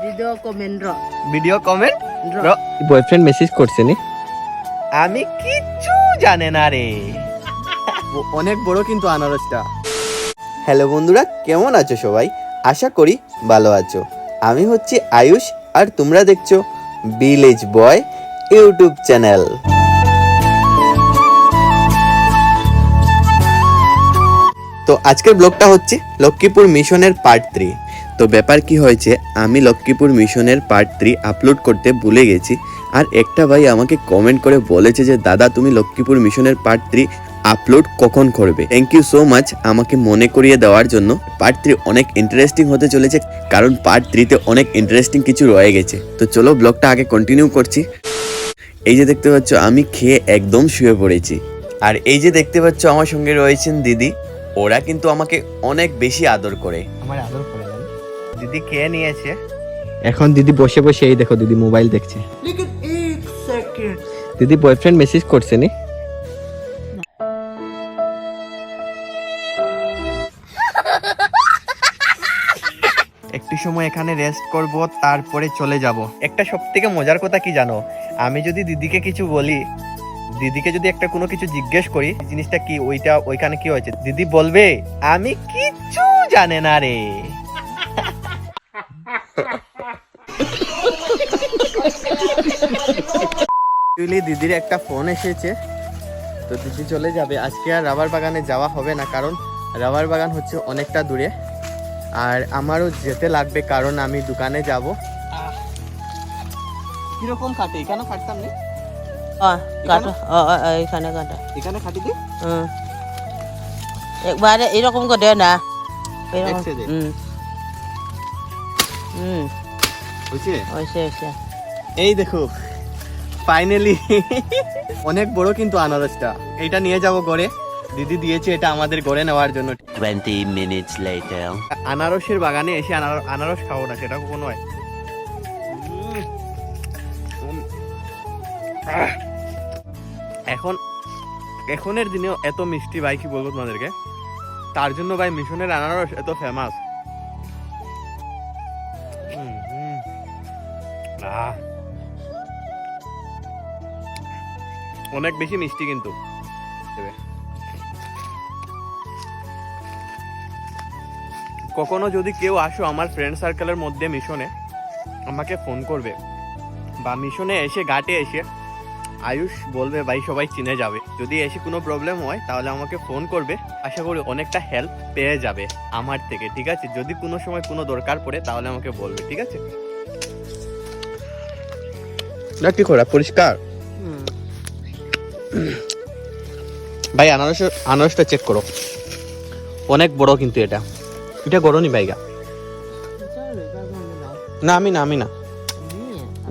Video comment boyfriend message করছে নি? আমি কিচ্ছু জানে না রে। অনেক বড় কিন্তু আনারসটা। হ্যালো বন্ধুরা, কেমন আছো সবাই? আশা করি ভালো আছো। আমি হচ্ছি আয়ুষ আর তোমরা দেখছো ভিলেজ বয় ইউটিউব চ্যানেল। তো আজকের ব্লগটা হচ্ছে লক্ষ্মীপুর মিশনের পার্ট 3। তো ব্যাপার কি হয়েছে, আমি লক্ষ্মীপুর মিশনের পার্ট 3 আপলোড করতে ভুলে গেছি। আর একটা ভাই আমাকে কমেন্ট করে বলেছে যে দাদা তুমি লক্ষ্মীপুর মিশনের পার্ট 3 আপলোড কখন করবে। থ্যাংক ইউ সো মাচ আমাকে মনে করিয়ে দেওয়ার জন্য। পার্ট 3 অনেক ইন্টারেস্টিং হতে চলেছে, কারণ পার্ট 3তে অনেক ইন্টারেস্টিং কিছু রয়ে গেছে। তো চলো ব্লগটা আগে কন্টিনিউ করছি। এই যে দেখতে পাচ্ছ আমি খেয়ে একদম শুয়ে পড়েছি। আর এই যে দেখতে পাচ্ছ আমার সঙ্গে রয়েছেন দিদি। ওরা কিন্তু আমাকে অনেক বেশি আদর করে। আমার আদর করে না। দিদি খেয়ে নিয়েছে। এখন দিদি বসে বসে এই দেখো দিদি মোবাইল দেখছে। দিদি বয়ফ্রেন্ড মেসেজ করছে নি? একটু সময় এখানে রেস্ট করব, তারপরে চলে যাব। একটা সবথেকে মজার কথা কি জানো, আমি যদি দিদিকে কিছু বলি, দিদিকে যদি একটা কোনো কিছু জিজ্ঞেস করি জিনিসটা কি, ওইটা ওইখানে কি হয়েছে, দিদি বলবে আমি কিচ্ছু জানে না রে। দিদির একটা ফোন এসেছে, তো দিদি চলে যাবে। আজকে আর রাবার বাগানে যাওয়া হবে না, কারণ রাবার বাগান হচ্ছে অনেকটা দূরে, আর আমারও যেতে লাগবে কারণ আমি দোকানে যাব। কিরকম কাটে? এখানে কাটতাম না, এখানে কাটা এখানে খাটি দি। একবারে এরকম করে দেও না, একসে দে। হয়েছে? হয়েছে। এই দেখো ফাইনালি অনেক বড় কিন্তু আনারসটা। এইটা নিয়ে যাব ঘরে, দিদি দিয়েছে এটা আমাদের ঘরে নেওয়ার জন্য। 20 minutes later. আনারসের বাগানে এসে আনারস খাবো না, সেটা কখনো হয়। এখনের দিনেও এত মিষ্টি ভাই, কি বলবো তোমাদেরকে। তার জন্য ভাই মিশনের আনারস এত ফেমাস। অনেক বেশি মিষ্টি কিন্তু। কখনো যদি কেউ আসো আমার ফ্রেন্ড সার্কেলের মধ্যে মিশনে, আমাকে ফোন করবে, বা মিশনে এসে ঘাটে এসে আয়ুষ বলবে ভাই সবাই চিনে যাবে। যদি এসে কোনো প্রবলেম হয় তাহলে আমাকে ফোন করবে, আশা করি অনেকটা হেল্প পেয়ে যাবে আমার থেকে, ঠিক আছে? যদি কোনো সময় কোনো দরকার পড়ে তাহলে আমাকে বলবে, ঠিক আছে? না কি করা পরিষ্কার ভাই। আনারসটা চেক করো, অনেক বড় কিন্তু। এটা গরনি ভাইগা। না আমি না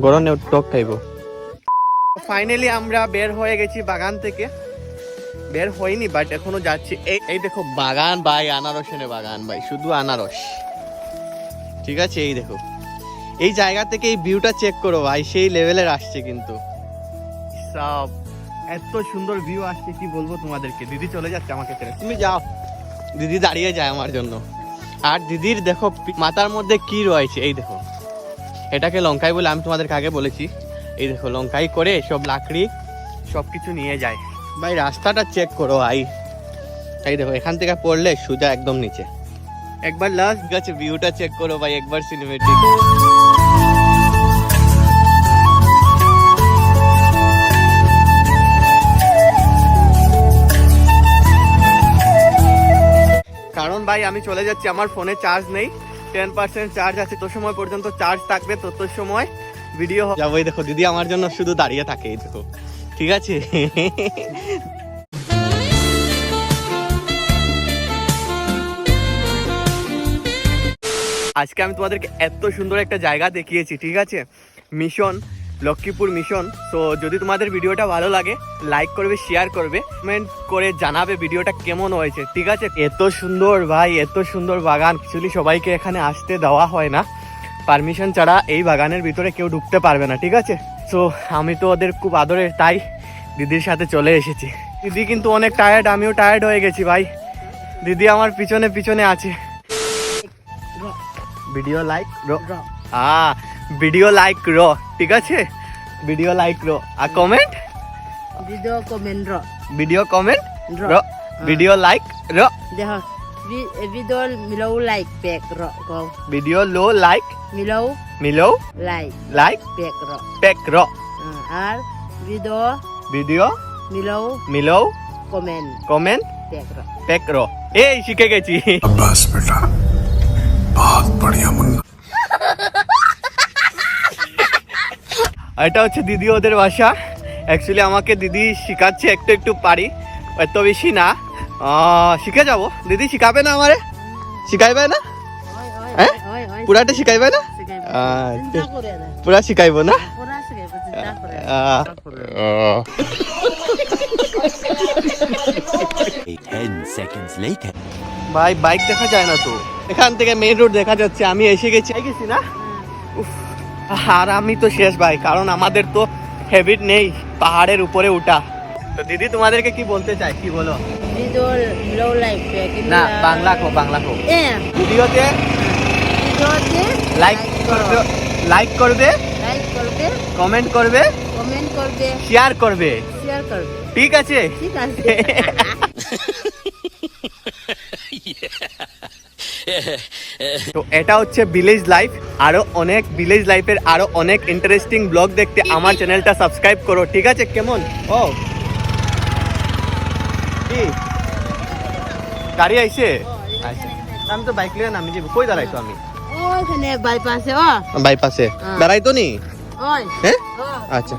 গরনে টক খাইবো। ফাইনালি আমরা বের হয়ে গেছি বাগান থেকে। বের হয়নি বাট এখনো যাচ্ছি। এই দেখো বাগান ভাই, আনারসের বাগান ভাই, শুধু আনারস, ঠিক আছে? এই দেখো এই জায়গা থেকে এই ভিউটা চেক করো ভাই, সেই লেভেলের আসছে কিন্তু সব। এত সুন্দর ভিউ আসছে কি বলবো তোমাদেরকে। দিদি চলে যাচ্ছে আমাকে ছেড়ে, তুমি যাও। দিদি দাঁড়িয়ে যায় আমার জন্য। আর দিদির দেখো মাথার মধ্যে কি রয়েছে, এই দেখো। এটাকে লঙ্কাই বলে, আমি তোমাদেরকে আগে বলেছি। এই দেখো লঙ্কাই করে সব লাকড়ি সবকিছু নিয়ে যায় ভাই। রাস্তাটা চেক করো ভাই, এই দেখো এখান থেকে পড়লে সোজা একদম নিচে। একবার লাস্ট গাছে ভিউটা চেক করো ভাই, একবার সিনেমেটিক। কারণ ভাই আমি চলে যাচ্ছি, আমার ফোনে চার্জ নেই, 10% চার্জ আছে। তো সময় পর্যন্ত চার্জ থাকবে, তত সময় ভিডিও যাবো। এই দেখো দিদি আমার জন্য শুধু দাঁড়িয়ে থাকে, এই দেখো, ঠিক আছে? আজকে আমি তোমাদেরকে এত সুন্দর একটা জায়গা দেখিয়েছি, ঠিক আছে? Mission, Lakshmipur mission. তো যদি তোমাদের ভিডিওটা ভালো লাগে লাইক করবে, শেয়ার করবে, কমেন্ট করে জানাবে ভিডিওটা কেমন হয়েছে, ঠিক আছে? এত সুন্দর ভাই, এত সুন্দর বাগান। অ্যাকচুয়ালি সবাইকে এখানে আসতে দেওয়া হয় না, পারমিশন ছাড়া এই বাগানের ভিতরে কেউ ঢুকতে পারবে না, ঠিক আছে? তো আমি তো ওদের খুব আদরের, তাই দিদির সাথে চলে এসেছি। দিদি কিন্তু অনেক টায়ার্ড, আমিও টায়ার্ড হয়ে গেছি ভাই। দিদি আমার পিছনে আছে। ভিডিও লাইক ভিডিও লাইক র, ঠিক আছে? ভিডিও লাইক র আর comment, Video comment ro. Video comment Ro. র, ভিডিও লাইক র, Deho. Video milau like pek ro ko. Video লো লাইক Milau মিলো like লাইক pek ro. পেক র, Ar video ভিডিও milau মিলো comment কমেন্ট pek ro. পেক র। এই শিখে গেছি। बस बेटा बहुत बढ़िया मुन्ना। এটা হচ্ছে দিদি ওদের বাসা। অ্যাকচুয়ালি আমাকে দিদি শিখাচ্ছে, একটু একটু পারি, এত বেশি না। শিখে যাব। দিদি শিখাবে না আমারে? শিখাইবে না? Oi oi oi. পুরাটা শিখাইবে না? Cinta kore na. পুরা শিখাইব না? Pura sige cinta kore. ভাই বাইক দেখা যায় না তো, এখান থেকে মেইন রোড দেখা যাচ্ছে। আমি এসে গেছি না? উফ, আর আমি তো শেষ ভাই, কারণ আমাদের তো হ্যাবিট নেই পাহাড়ের উপরে উঠা। তো দিদি তোমাদেরকে কি বলতে চাই, কি বলো? Video milau like pek. না বাংলা কো, বাংলা কো। ভিডিওতে Video de লাইক করবে, লাইক করবে, like করবে, কমেন্ট করবে, comment করবে, শেয়ার করবে, share করবে। ঠিক আছে? ঠিক আছে। তো এটা হচ্ছে ভিলেজ লাইফ। আরো অনেক ভিলেজ লাইফের আরো অনেক ইন্টারেস্টিং ব্লগ দেখতে আমার চ্যানেলটা সাবস্ক্রাইব করো, ঠিক আছে? কেমন? ও কি গাড়ি আইছে? আচ্ছা, আমি তো বাইক লিয়ে নামি যাব। কই দাঁড়াইছো আমি? ওখানে বাইপাসে ও বাইপাসে বেড়াইতো নি? ওই হ্যাঁ ও আচ্ছা।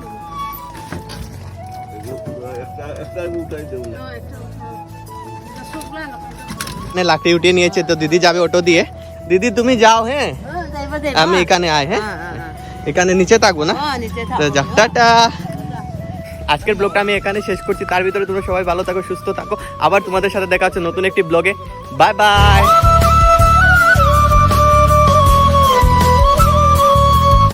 লাকড়ি উঠিয়ে নিয়েছে, তো দিদি যাবে অটো দিয়ে। দিদি তুমি যাও, হ্যাঁ আমি এখানে আয়, হ্যাঁ এখানে নিচে থাকবো না? তো যাও, টাটা। আজকের ব্লগটা আমি এখানে শেষ করছি। তার ভিতরে তোমরা সবাই ভালো থাকো, সুস্থ থাকো। আবার তোমাদের সাথে দেখা হচ্ছে নতুন একটি ব্লগে। Bye bye.